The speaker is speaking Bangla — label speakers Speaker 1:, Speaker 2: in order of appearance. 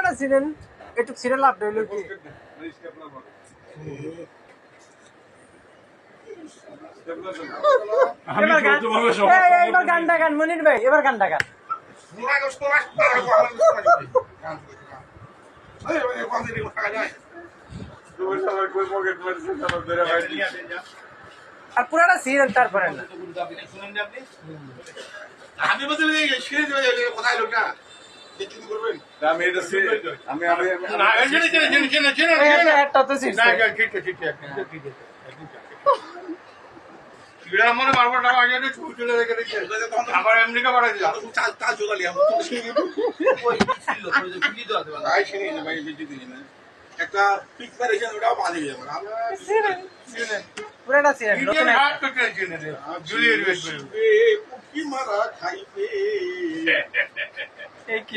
Speaker 1: পুরাটা ছিলেন একটু ছিঁড়ে লাভ হইলো কি এবার গানটা গান মনির ভাই এবার গানটা গান আর পুরাটা ছিলেন তারপরে না
Speaker 2: আমি বলতে কোথায় লোকটা
Speaker 1: একটা তো ছিঁড়ছে
Speaker 2: মনে বারবার চলে রেখে আবার আমেরিকা পাঠাই দিলাম একটা পিকচার এসে ওটাও বাজে যাবে
Speaker 1: পুরাটা ছিলেন
Speaker 2: কি মারা খাইবে
Speaker 1: এই কি